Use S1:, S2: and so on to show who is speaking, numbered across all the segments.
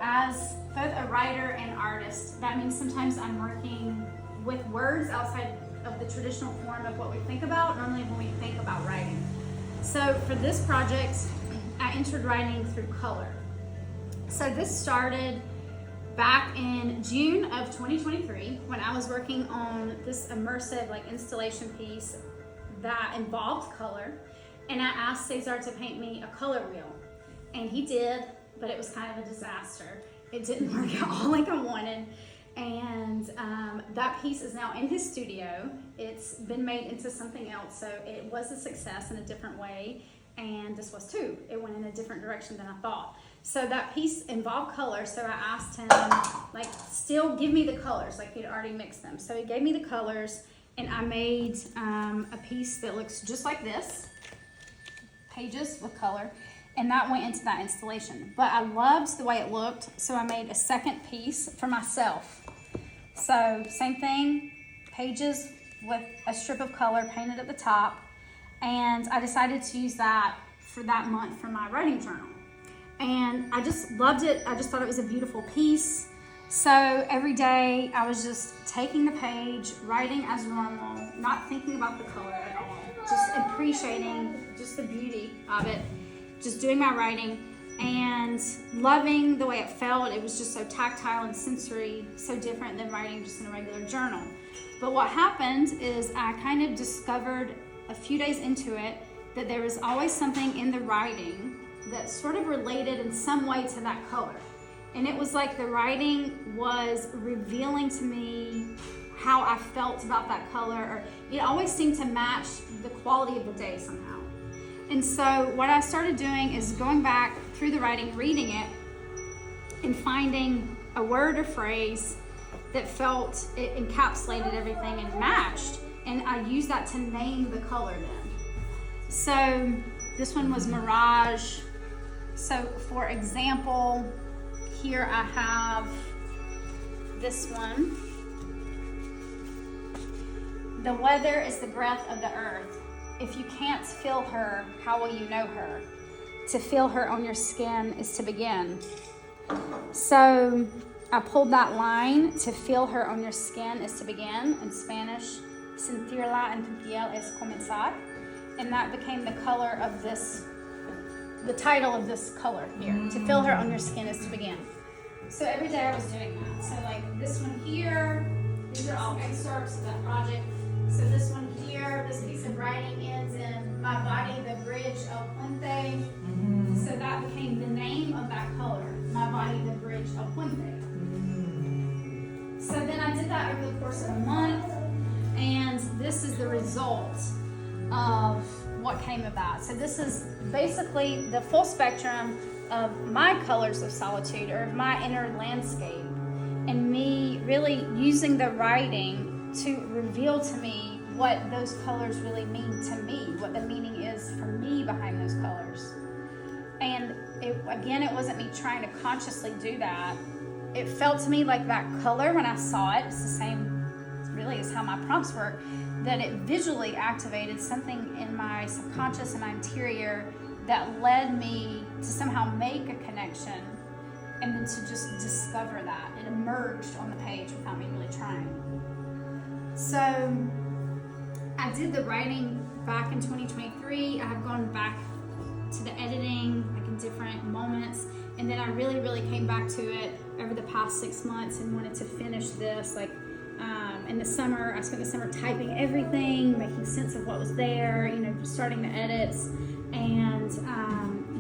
S1: as both a writer and artist, that means sometimes I'm working with words outside of the traditional form of what we think about, normally when we think about writing. So for this project, I entered writing through color. So this started back in June of 2023 when I was working on this immersive installation piece that involved color, and I asked Cesar to paint me a color wheel, and he did, but it was kind of a disaster. It didn't work out all like I wanted, and that piece is now in his studio. It's been made into something else, so it was a success in a different way, and this was too. It went in a different direction than I thought. So that piece involved color, so I asked him, still give me the colors, he'd already mixed them. So he gave me the colors, and I made a piece that looks just like this, pages with color, and that went into that installation. But I loved the way it looked, so I made a second piece for myself. So same thing, pages with a strip of color painted at the top, and I decided to use that for that month for my writing journal. And I just loved it. I just thought it was a beautiful piece. So every day I was just taking the page, writing as normal, not thinking about the color at all, just appreciating just the beauty of it, just doing my writing and loving the way it felt. It was just so tactile and sensory, so different than writing just in a regular journal. But what happened is I kind of discovered a few days into it that there was always something in the writing that sort of related in some way to that color. And it was like the writing was revealing to me how I felt about that color, or it always seemed to match the quality of the day somehow. And so what I started doing is going back through the writing, reading it, and finding a word or phrase that felt it encapsulated everything and matched. And I used that to name the color then. So this one was Mirage. So for example, here I have this one. The weather is the breath of the earth. If you can't feel her, how will you know her? To feel her on your skin is to begin. So I pulled that line, to feel her on your skin is to begin, in Spanish, sentirla en tu piel es comenzar. And that became the color of this, the title of this color here. To feel her on your skin is to begin. So every day I was doing that. So this one here, these are all excerpts of that project. So this one here, this piece of writing ends in my body, the bridge el puente. So that became the name of that color, my body, the bridge el puente. So then I did that over the course of a month, and this is the result of what came of that. So this is basically the full spectrum of my colors of solitude, or of my inner landscape, and me really using the writing to reveal to me what those colors really mean to me, what the meaning is for me behind those colors. And it wasn't me trying to consciously do that. It felt to me like that color when I saw it, it's the same really as how my prompts work, that it visually activated something in my subconscious and my interior that led me to somehow make a connection, and then to just discover that. It emerged on the page without me really trying. So I did the writing back in 2023. I have gone back to the editing in different moments, and then I really, really came back to it over the past 6 months and wanted to finish this. In the summer, I spent the summer typing everything, making sense of what was there, starting the edits, and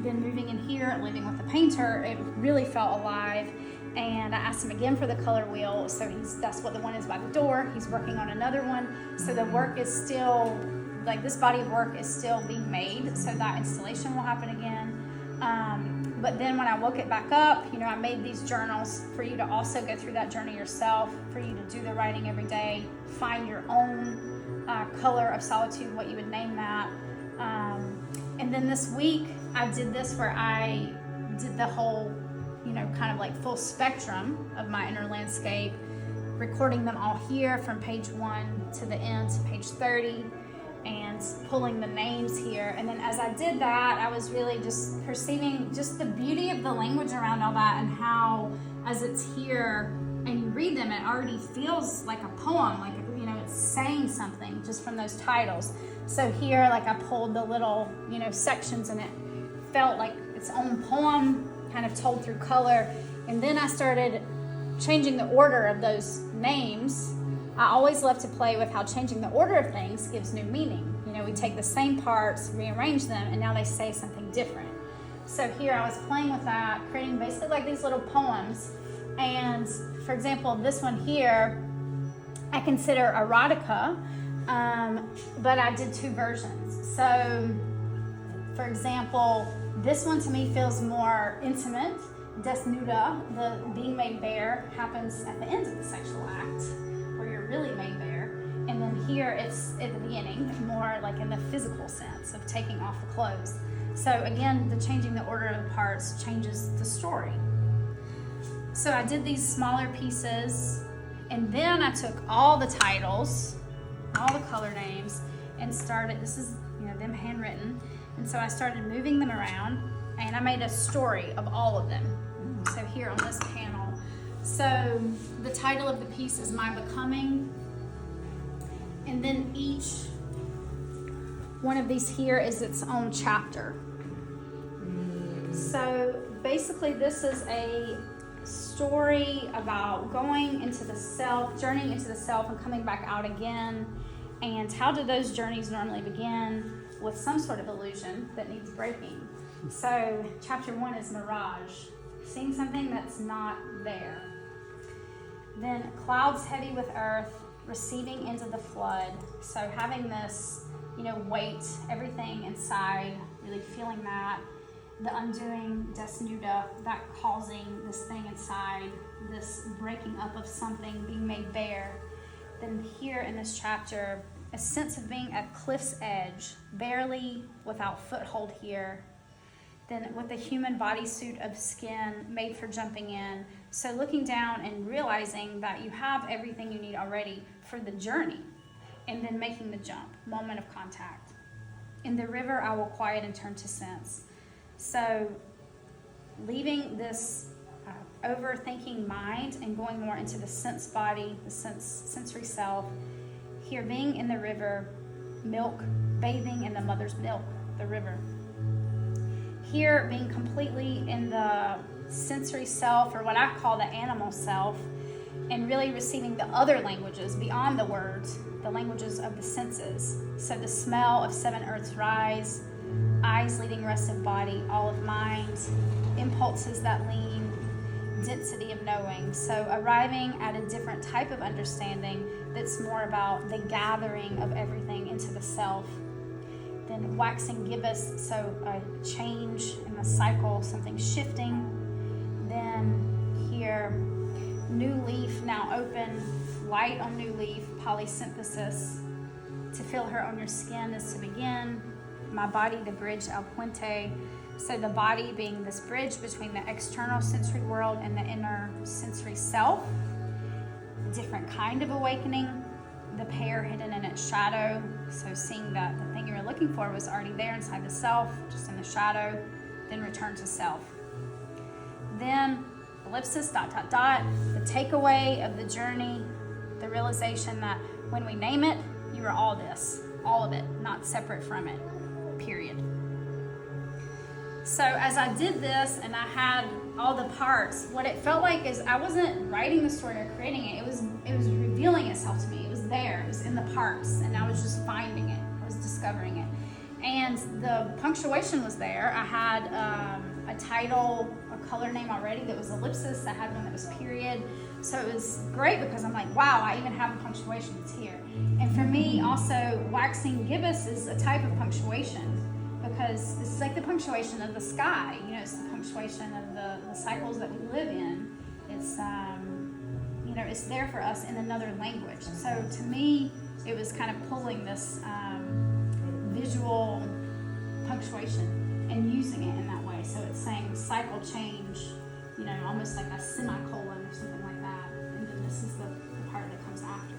S1: then moving in here and living with the painter, it really felt alive. And I asked him again for the color wheel, so that's what the one is by the door. He's working on another one, so the work is still, this body of work is still being made, so that installation will happen again. But then when I woke it back up, I made these journals for you to also go through that journey yourself, for you to do the writing every day, find your own color of solitude, what you would name that. And then this week, I did this where I did the whole, full spectrum of my inner landscape, recording them all here from page 1 to the end to page 30. and pulling the names here. And then as I did that, I was really just perceiving just the beauty of the language around all that, and how as it's here and you read them, it already feels like a poem, like, you know, it's saying something just from those titles. So here, like, I pulled the little, you know, sections, and it felt like its own poem, kind of told through color. And then I started changing the order of those names. I always love to play with how changing the order of things gives new meaning. You know, we take the same parts, rearrange them, and now they say something different. So here I was playing with that, creating basically like these little poems. And for example, this one here, I consider erotica, but I did 2 versions. So for example, this one to me feels more intimate. Desnuda, the being made bare, happens at the end of the sexual act, where you're really made bare. And then here it's at the beginning, more like in the physical sense of taking off the clothes. So again, the changing the order of the parts changes the story. So I did these smaller pieces, and then I took all the titles, all the color names, and started, this is, you know, them handwritten. And so I started moving them around, and I made a story of all of them. So here on this panel. So the title of the piece is My Becoming. And then each one of these here is its own chapter. So basically this is a story about going into the self, journeying into the self and coming back out again. And how do those journeys normally begin? With some sort of illusion that needs breaking. So chapter 1 is mirage, seeing something that's not there. Then clouds heavy with earth, receding into the flood. So having this, you know, weight, everything inside, really feeling that. The undoing, desnuda, that causing this thing inside, this breaking up of something, being made bare. Then here in this chapter, a sense of being at cliff's edge, barely without foothold here. Then with a human bodysuit of skin made for jumping in. So looking down and realizing that you have everything you need already for the journey, and then making the jump, moment of contact. In the river, I will quiet and turn to sense. So leaving this overthinking mind and going more into the sense body, the sensory self. Here being in the river, milk, bathing in the mother's milk, the river. Here being completely in the sensory self, or what I call the animal self, and really receiving the other languages beyond the words, the languages of the senses. So the smell of 7 earths rise, eyes leading restive body, all of mind, impulses that lean, density of knowing. So arriving at a different type of understanding that's more about the gathering of everything into the self. Then waxing gibbous, so a change in the cycle, something shifting. Then here, new leaf now open, light on new leaf, polysynthesis. To feel her on your skin is to begin. My body, the bridge al puente. So the body being this bridge between the external sensory world and the inner sensory self. A different kind of awakening. The pair hidden in its shadow. So seeing that the thing you were looking for was already there inside the self, just in the shadow. Then return to self. Then ellipsis, ... The takeaway of the journey. The realization that when we name it, you are all this. All of it, not separate from it. Period. So as I did this and I had all the parts, what it felt like is I wasn't writing the story or creating it. It was revealing itself to me. It was there. It was in the parts, and I was just finding it. I was discovering it. And the punctuation was there. I had a title, a color name already that was ellipsis. I had one that was period. So it was great because I'm like, wow, I even have a punctuation that's here. And for me also, waxing gibbous is a type of punctuation, because it's like the punctuation of the sky. You know, it's the punctuation of the cycles that we live in. It's, you know, it's there for us in another language. So to me, it was kind of pulling this visual punctuation and using it in that way. So it's saying cycle change, you know, almost like a semicolon or something like that. And then this is the part that comes after.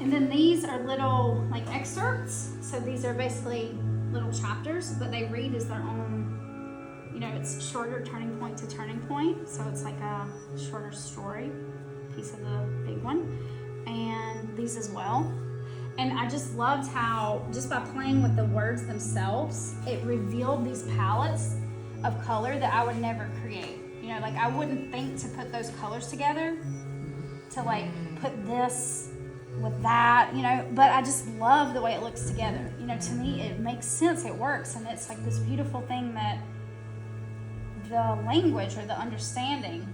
S1: And then these are little like excerpts. So these are basically little chapters, but they read as their own, you know, it's shorter turning point to turning point. So it's like a shorter story, piece of the big one. And these as well. And I just loved how, just by playing with the words themselves, it revealed these palettes of color that I would never create. You know, like I wouldn't think to put those colors together, to like put this with that, you know, but I just love the way it looks together. You know, to me, it makes sense, it works, and it's like this beautiful thing that the language or the understanding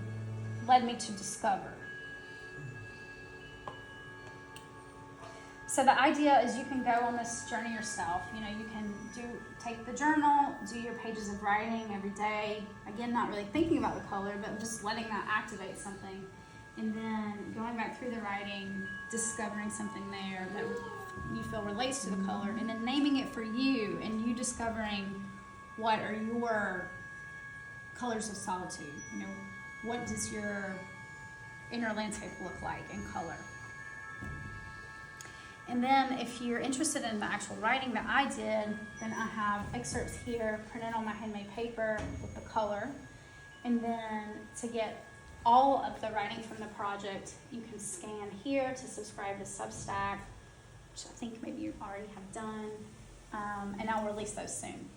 S1: led me to discover. So the idea is you can go on this journey yourself. You know, you can take the journal, do your pages of writing every day. Again, not really thinking about the color, but just letting that activate something. And then going back through the writing, discovering something there that you feel relates to the color, and then naming it for you, and you discovering what are your colors of solitude. You know, what does your inner landscape look like in color? And then if you're interested in the actual writing that I did, then I have excerpts here printed on my handmade paper with the color. And then to get all of the writing from the project, you can scan here to subscribe to Substack, which I think maybe you already have done. And I'll release those soon.